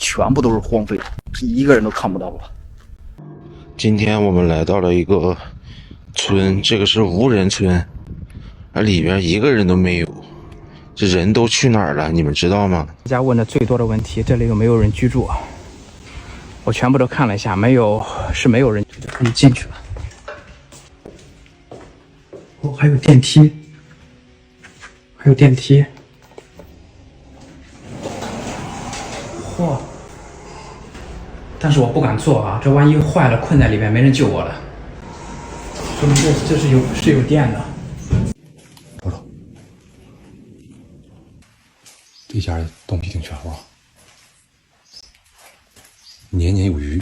全部都是荒废的，一个人都看不到了。今天我们来到了一个村，这个是无人村，里边一个人都没有，这人都去哪儿了？你们知道吗？大家问的最多的问题，这里有没有人居住啊？我全部都看了一下，没有，是没有人，就可以进去了。哦，还有电梯，还有电梯。嚯！但是我不敢坐啊，这万一坏了困在里面，没人救我了。说明这是有电的。瞅瞅，这家的东西挺全乎啊，年年有余。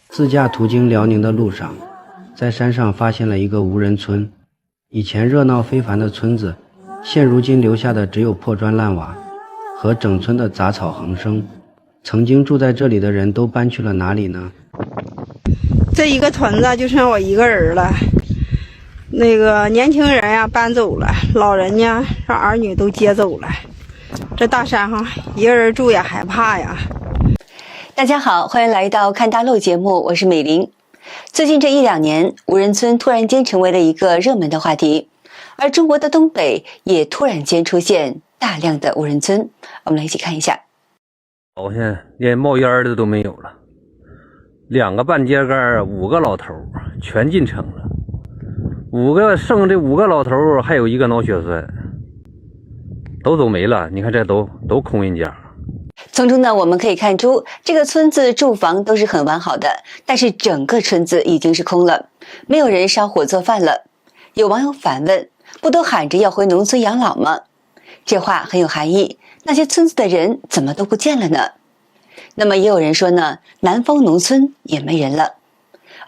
自驾途经辽宁的路上，在山上发现了一个无人村。以前热闹非凡的村子，现如今留下的只有破砖烂瓦和整村的杂草横生。曾经住在这里的人都搬去了哪里呢？这一个屯子就剩我一个人了。那个年轻人呀搬走了，老人家让儿女都接走了。这大山上一个人住也害怕呀。大家好，欢迎来到看大陆节目，我是美玲。最近这1-2年，无人村突然间成为了一个热门的话题，而中国的东北也突然间出现大量的无人村。我们来一起看一下。好像连冒烟的都没有了，2个半截杆，5个老头全进城了剩这5个老头还有1个脑血栓，都走没了。你看这都空人家。从中呢，我们可以看出这个村子住房都是很完好的，但是整个村子已经是空了，没有人烧火做饭了。有网友反问，不都喊着要回农村养老吗？这话很有含义，那些村子的人怎么都不见了呢？那么也有人说呢，南方农村也没人了。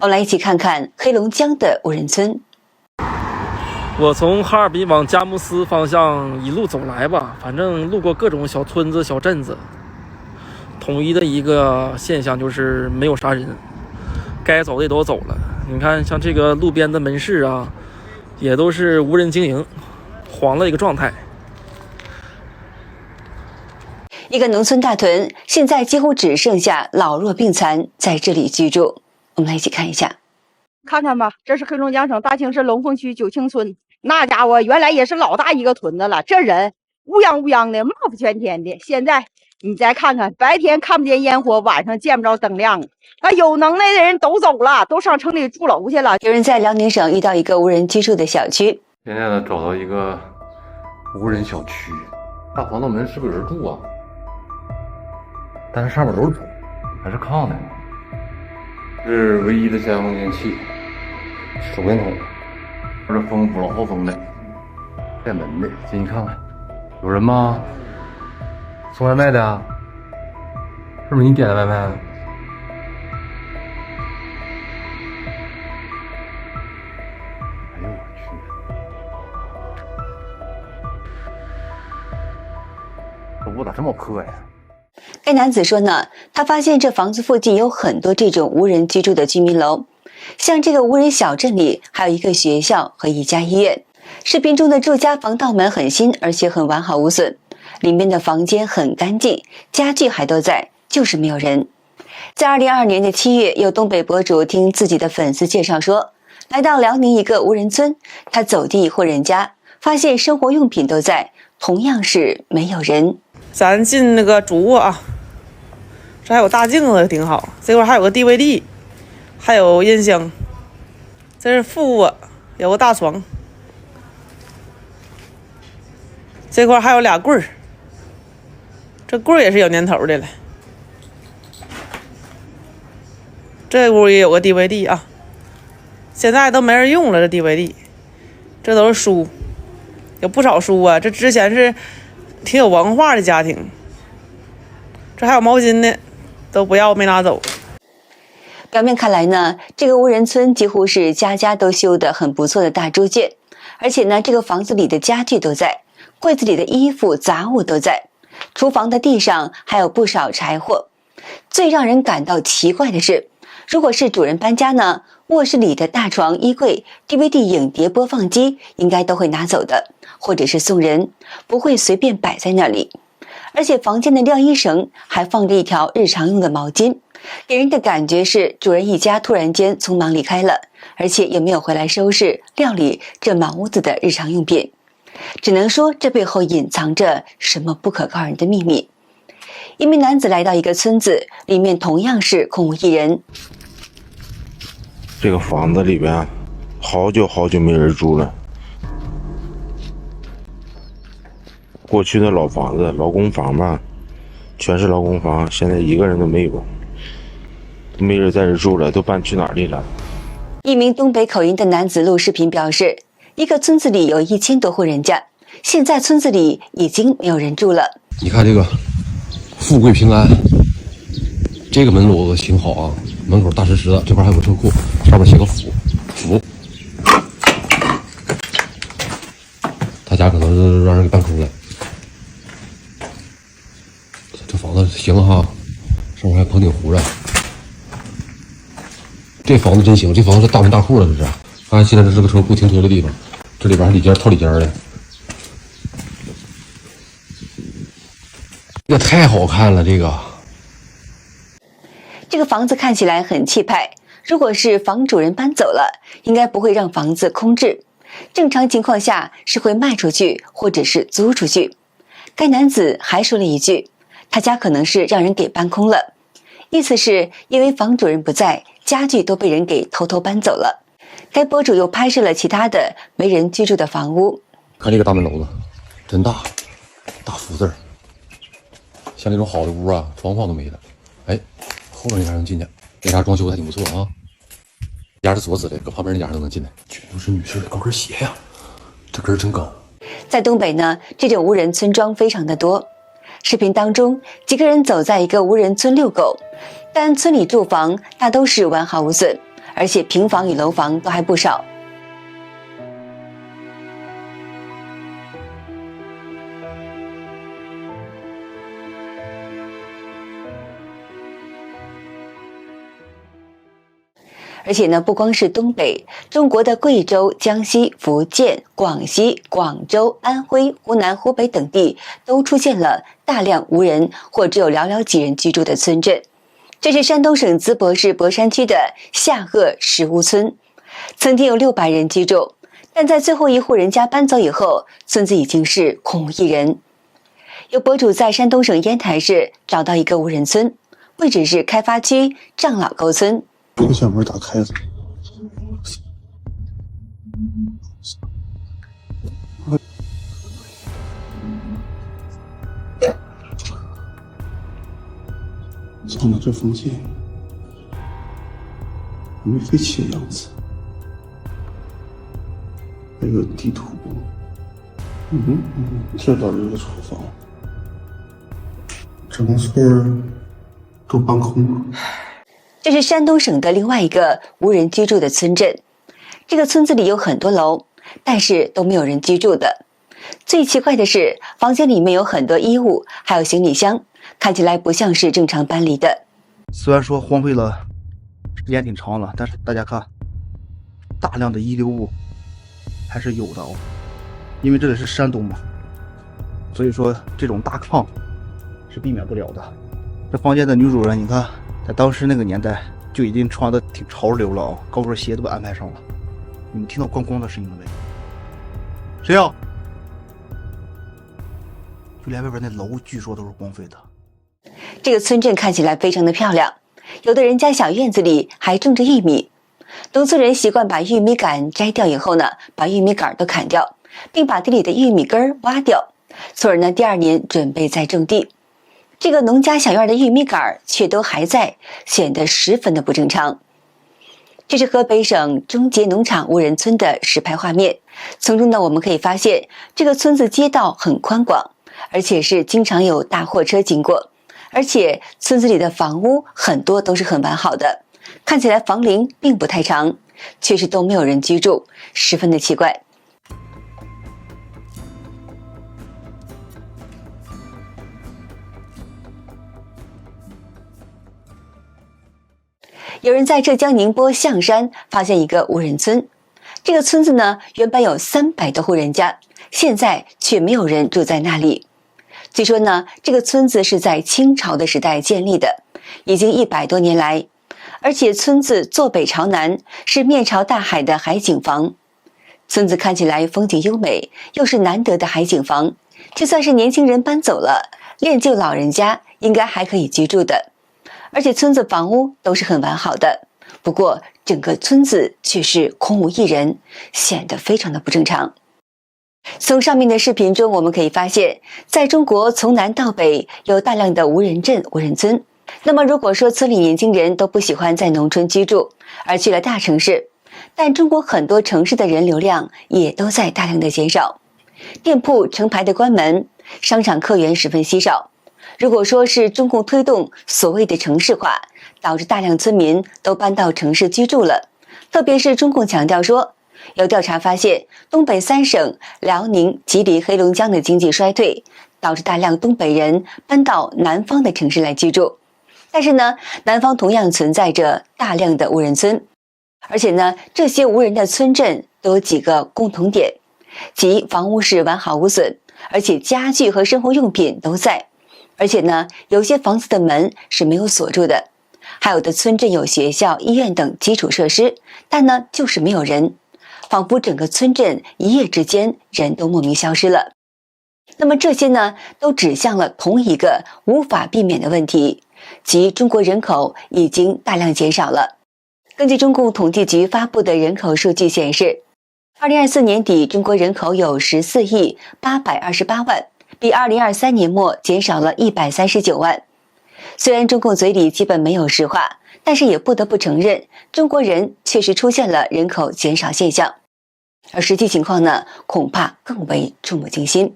我们来一起看看黑龙江的无人村。我从哈尔滨往佳木斯方向一路走来吧，反正路过各种小村子小镇子，统一的一个现象就是没有啥人，该走的也都走了。你看像这个路边的门市啊，也都是无人经营，黄了一个状态。一个农村大屯，现在几乎只剩下老弱病残在这里居住。我们来一起看一下，看看吧，这是黑龙江省大庆市龙凤区九庆村，那家伙原来也是老大一个屯子了，这人乌泱乌泱的，冒不全天的。现在你再看看，白天看不见烟火，晚上见不着灯亮，那有能耐的人都走了，都上城里住楼去了。有人在辽宁省遇到一个无人居住的小区，现在呢，找到一个无人小区，大防盗门是不是有人住啊？但是上面都是土，还是炕呢。这是唯一的家用电器，手电筒。这风不老好风的，带门的，进去看看，有人吗？送外卖的啊？是不是你点的外卖？哎呦我去！这屋咋这么破呀？该男子说呢，他发现这房子附近有很多这种无人居住的居民楼，像这个无人小镇里还有一个学校和一家医院。视频中的住家防盗门很新，而且很完好无损，里面的房间很干净，家具还都在，就是没有人。在2022年的7月，有东北博主听自己的粉丝介绍说，来到辽宁一个无人村，他走进一户人家，发现生活用品都在，同样是没有人。咱进那个主卧啊，这还有大镜子挺好，这块还有个 DVD， 还有音箱。这是副卧，有个大床，这块还有俩柜儿，这柜儿也是有年头的了。这屋也有个 DVD 啊，现在都没人用了，这 DVD， 这都是书，有不少书啊，这之前是挺有文化的家庭。这还有毛巾呢，都不要，没拿走。表面看来呢，这个无人村几乎是家家都修得很不错的大猪圈，而且呢，这个房子里的家具都在，柜子里的衣服杂物都在，厨房的地上还有不少柴火。最让人感到奇怪的是，如果是主人搬家呢，卧室里的大床、衣柜、DVD 影碟播放机应该都会拿走的，或者是送人，不会随便摆在那里。而且房间的晾衣绳还放着一条日常用的毛巾，给人的感觉是主人一家突然间匆忙离开了，而且也没有回来收拾料理这满屋子的日常用品。只能说这背后隐藏着什么不可告人的秘密。一名男子来到一个村子，里面同样是空无一人。这个房子里边好久没人住了。过去的老房子、劳工房嘛，全是劳工房，现在一个人都没有，都没人在这住了，都搬去哪儿去了？一名东北口音的男子录视频表示，一个村子里有1000多户人家，现在村子里已经没有人住了。你看这个富贵平安，这个门楼子挺好啊，门口大石狮子，这边还有个车库，上面写个福。他家可能是让人给搬空了。这房子行哈，上面还棚顶糊着。这房子真行，这房子是大门大户了，这是。看现在这是个车库停车的地方，这里边还里间套里间的。这个太好看了，这个房子看起来很气派，如果是房主人搬走了，应该不会让房子空置，正常情况下是会卖出去或者是租出去。该男子还说了一句，他家可能是让人给搬空了，意思是因为房主人不在，家具都被人给偷偷搬走了。该博主又拍摄了其他的没人居住的房屋。看这个大门楼子，真大，大福字儿。像这种好的屋啊，窗框都没了。哎，后面那家能进去，那家装修的还挺不错啊。家是锁死的，搁旁边那家都能进来。全都是女士的高跟鞋呀，这跟儿真高。在东北呢，这种无人村庄非常的多。视频当中，几个人走在一个无人村遛狗，但村里住房大都是完好无损，而且平房与楼房都还不少。而且呢，不光是东北，中国的贵州、江西、福建、广西、广州、安徽、湖南、湖北等地都出现了大量无人或只有寥寥几人居住的村镇。这是山东省淄博市博山区的下鄂石屋村，曾经有600人居住，但在最后一户人家搬走以后，村子已经是空无一人。有博主在山东省烟台市找到一个无人村，位置是开发区丈老沟村。这个小门打开了，看到这房间没废弃的样子，还有地图。这倒是一个厨房，整村都搬空了。这是山东省的另外一个无人居住的村镇，这个村子里有很多楼，但是都没有人居住的。最奇怪的是，房间里面有很多衣物，还有行李箱，看起来不像是正常搬离的。虽然说荒废了时间挺长了，但是大家看，大量的遗留物还是有的哦。因为这里是山东嘛，所以说这种大炕是避免不了的。这房间的女主人，你看，在当时那个年代就已经穿的挺潮流了哦，高跟鞋都安排上了。你们听到咣咣的声音了没？谁呀？就连外边那楼据说都是荒废的。这个村镇看起来非常的漂亮，有的人家小院子里还种着玉米。农村人习惯把玉米杆摘掉以后呢，把玉米杆都砍掉，并把地里的玉米根挖掉，从而呢第2年准备再种地。这个农家小院的玉米杆却都还在，显得十分的不正常。这是河北省中捷农场无人村的实拍画面，从中呢我们可以发现，这个村子街道很宽广，而且是经常有大货车经过，而且村子里的房屋很多都是很完好的，看起来房龄并不太长，却是都没有人居住，十分的奇怪。有人在浙江宁波象山发现一个无人村，这个村子呢原本有300多户人家，现在却没有人住在那里。据说呢，这个村子是在清朝的时代建立的，已经100多年来，而且村子坐北朝南，是面朝大海的海景房。村子看起来风景优美，又是难得的海景房，就算是年轻人搬走了，练就老人家应该还可以居住的。而且村子房屋都是很完好的，不过整个村子却是空无一人，显得非常的不正常。从上面的视频中我们可以发现，在中国从南到北有大量的无人镇、无人村。那么如果说村里年轻人都不喜欢在农村居住，而去了大城市，但中国很多城市的人流量也都在大量的减少，店铺成排的关门，商场客源十分稀少。如果说是中共推动所谓的城市化，导致大量村民都搬到城市居住了，特别是中共强调说，有调查发现，东北3省辽宁、吉林、黑龙江的经济衰退，导致大量东北人搬到南方的城市来居住。但是呢，南方同样存在着大量的无人村，而且呢，这些无人的村镇都有几个共同点，即房屋是完好无损，而且家具和生活用品都在，而且呢，有些房子的门是没有锁住的，还有的村镇有学校、医院等基础设施，但呢，就是没有人，仿佛整个村镇一夜之间人都莫名消失了。那么这些呢，都指向了同一个无法避免的问题，即中国人口已经大量减少了。根据中共统计局发布的人口数据显示，2024年底中国人口有14亿828万，比2023年末减少了139万。虽然中共嘴里基本没有实话，但是也不得不承认，中国人确实出现了人口减少现象。而实际情况呢，恐怕更为触目惊心。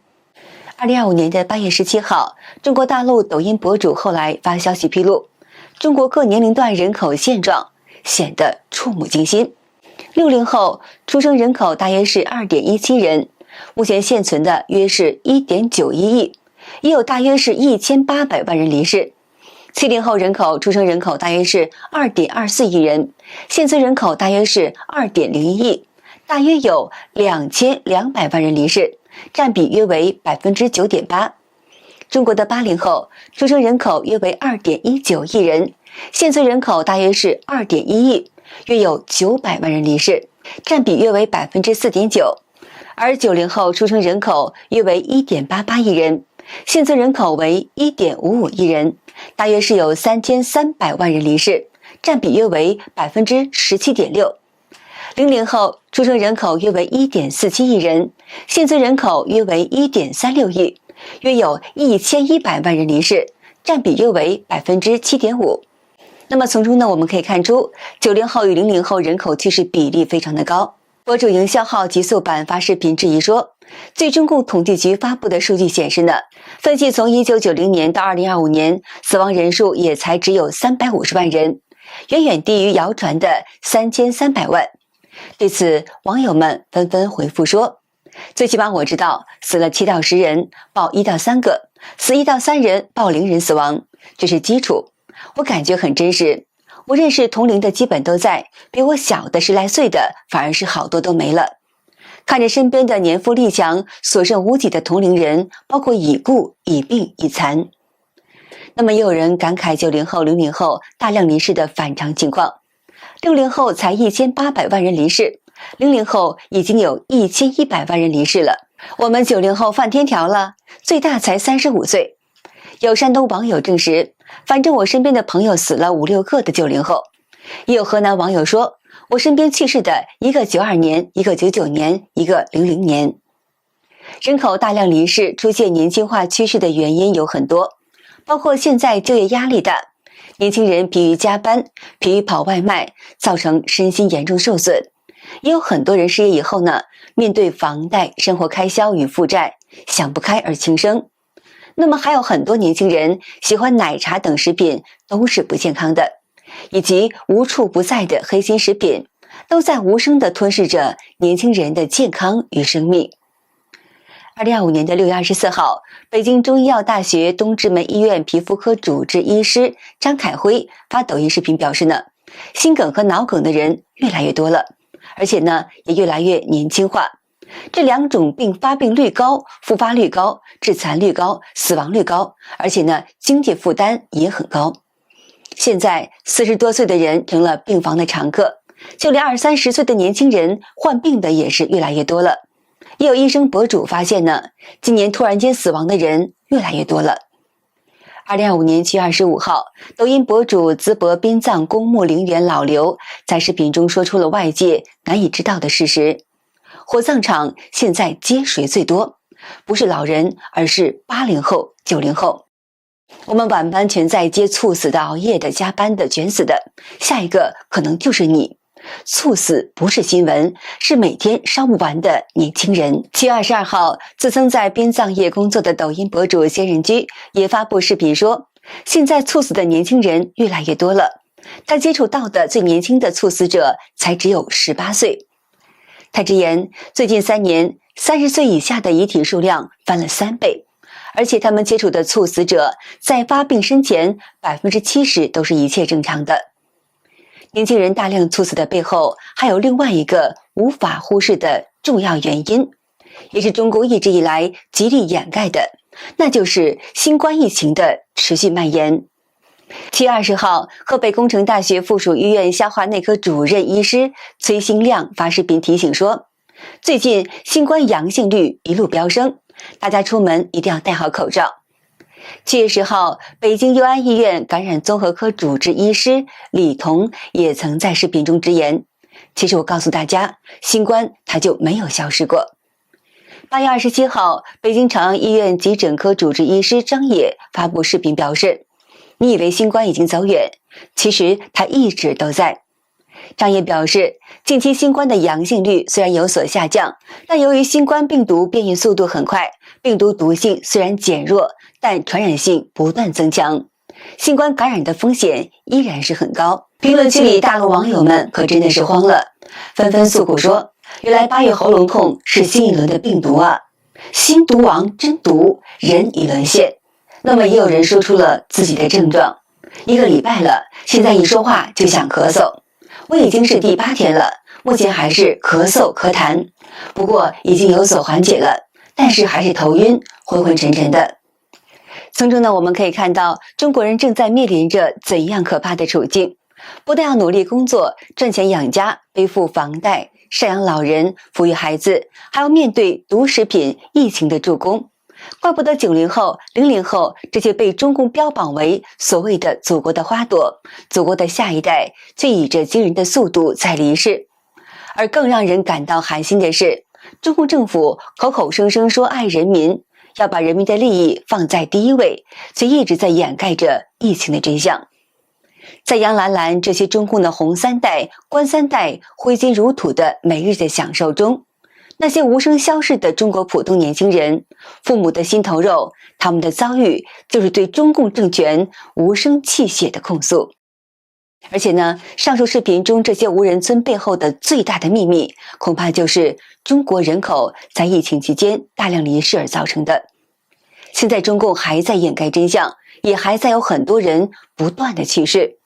2025年的8月17号，中国大陆抖音博主后来发消息披露，中国各年龄段人口现状显得触目惊心。60后出生人口大约是 2.17 人，目前现存的约是 1.91 亿，也有大约是1800万人离世。70后人口出生人口大约是 2.24 亿人，现存人口大约是 2.01 亿，大约有2200万人离世，占比约为 9.8%。中国的80后出生人口约为 2.19 亿人，现存人口大约是 2.1 亿，约有900万人离世，占比约为 4.9%。而90后出生人口约为 1.88 亿人，现存人口为 1.55 亿人，大约是有3300万人离世，占比约为 17.6%。00后出生人口约为 1.47 亿人，现存人口约为 1.36 亿，约有1100万人离世，占比约为 7.5%。那么从中呢，我们可以看出90后与00后人口趋势比例非常的高。博主营销号极速版发视频质疑说，据中共统计局发布的数据显示呢，分析从1990年到2025年，死亡人数也才只有350万人，远远低于谣传的3300万。对此，网友们纷纷回复说，最起码我知道死了7到10人，报1到3个，死1到3人，报0人死亡，这是基础。我感觉很真实，我认识同龄的基本都在，比我小的10来岁的反而是好多都没了。看着身边的年富力强、所剩无几的同龄人，包括已故、已病、已残。那么也有人感慨90后、00后大量离世的反常情况。60后才1800万人离世，00后已经有1100万人离世了。我们90后犯天条了，最大才35岁。有山东网友证实，反正我身边的朋友死了5、6个的90后。也有河南网友说，我身边去世的一个92年，一个99年，一个00年。人口大量离世出现年轻化趋势的原因有很多，包括现在就业压力大，年轻人疲于加班，疲于跑外卖，造成身心严重受损。也有很多人失业以后呢，面对房贷、生活开销与负债，想不开而轻生。那么还有很多年轻人喜欢奶茶等食品都是不健康的，以及无处不在的黑心食品，都在无声地吞噬着年轻人的健康与生命。2025年的6月24号，北京中医药大学东直门医院皮肤科主治医师张凯辉发抖音视频表示呢，心梗和脑梗的人越来越多了，而且呢也越来越年轻化。这两种病发病率高、复发率高、致残率高、死亡率高，而且呢，经济负担也很高。现在40多岁的人成了病房的常客，就连20、30岁的年轻人患病的也是越来越多了。也有医生博主发现呢，今年突然间死亡的人越来越多了。2025年7月25号，抖音博主淄博殡葬公墓陵园老刘在视频中说出了外界难以知道的事实：火葬场现在接谁最多？不是老人，而是80后、90后。我们晚班全在接猝死的、熬夜的、加班的、卷死的，下一个可能就是你。猝死不是新闻，是每天烧不完的年轻人。7月22号，自称在殡葬业工作的抖音博主仙人居也发布视频说，现在猝死的年轻人越来越多了。他接触到的最年轻的猝死者才只有18岁。他直言，最近3年，30岁以下的遗体数量翻了3倍，而且他们接触的猝死者在发病生前70%都是一切正常的。年轻人大量猝死的背后，还有另外一个无法忽视的重要原因，也是中国一直以来极力掩盖的，那就是新冠疫情的持续蔓延。7月20号，河北工程大学附属医院消化内科主任医师崔兴亮发视频提醒说，最近新冠阳性率一路飙升，大家出门一定要戴好口罩。7月10号，北京佑安医院感染综合科主治医师李彤也曾在视频中直言，其实我告诉大家，新冠它就没有消失过。8月27号，北京朝阳医院急诊科主治医师张野发布视频表示，你以为新冠已经走远，其实它一直都在。张野表示，近期新冠的阳性率虽然有所下降，但由于新冠病毒变异速度很快，病毒毒性虽然减弱，但传染性不断增强，新冠感染的风险依然是很高。评论区里大陆网友们可真的是慌了，纷纷诉苦说，原来8月喉咙痛是新一轮的病毒啊，新毒王真毒，人已沦陷。那么也有人说出了自己的症状，1个礼拜了，现在一说话就想咳嗽。我已经是第8天了，目前还是咳嗽咳痰，不过已经有所缓解了，但是还是头晕昏昏沉沉的。从中呢，我们可以看到中国人正在面临着怎样可怕的处境，不但要努力工作赚钱养家，背负房贷，赡养老人，抚育孩子，还要面对毒食品疫情的助攻。怪不得90后、00后这些被中共标榜为所谓的祖国的花朵、祖国的下一代，却以着惊人的速度在离世。而更让人感到寒心的是，中共政府口口声声说爱人民，要把人民的利益放在第一位，却一直在掩盖着疫情的真相。在杨澜澜这些中共的红3代、官3代挥金如土的每日的享受中，那些无声消逝的中国普通年轻人，父母的心头肉，他们的遭遇就是对中共政权无声泣血的控诉。而且呢，上述视频中这些无人村背后的最大的秘密，恐怕就是中国人口在疫情期间大量离世而造成的。现在中共还在掩盖真相，也还在有很多人不断的去世。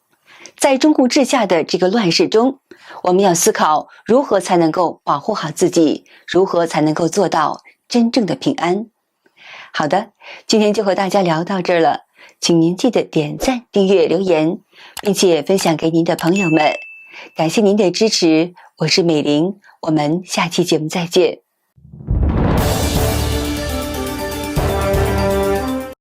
在中共治下的这个乱世中，我们要思考如何才能够保护好自己，如何才能够做到真正的平安。好的，今天就和大家聊到这儿了，请您记得点赞、订阅、留言，并且分享给您的朋友们。感谢您的支持，我是美玲，我们下期节目再见。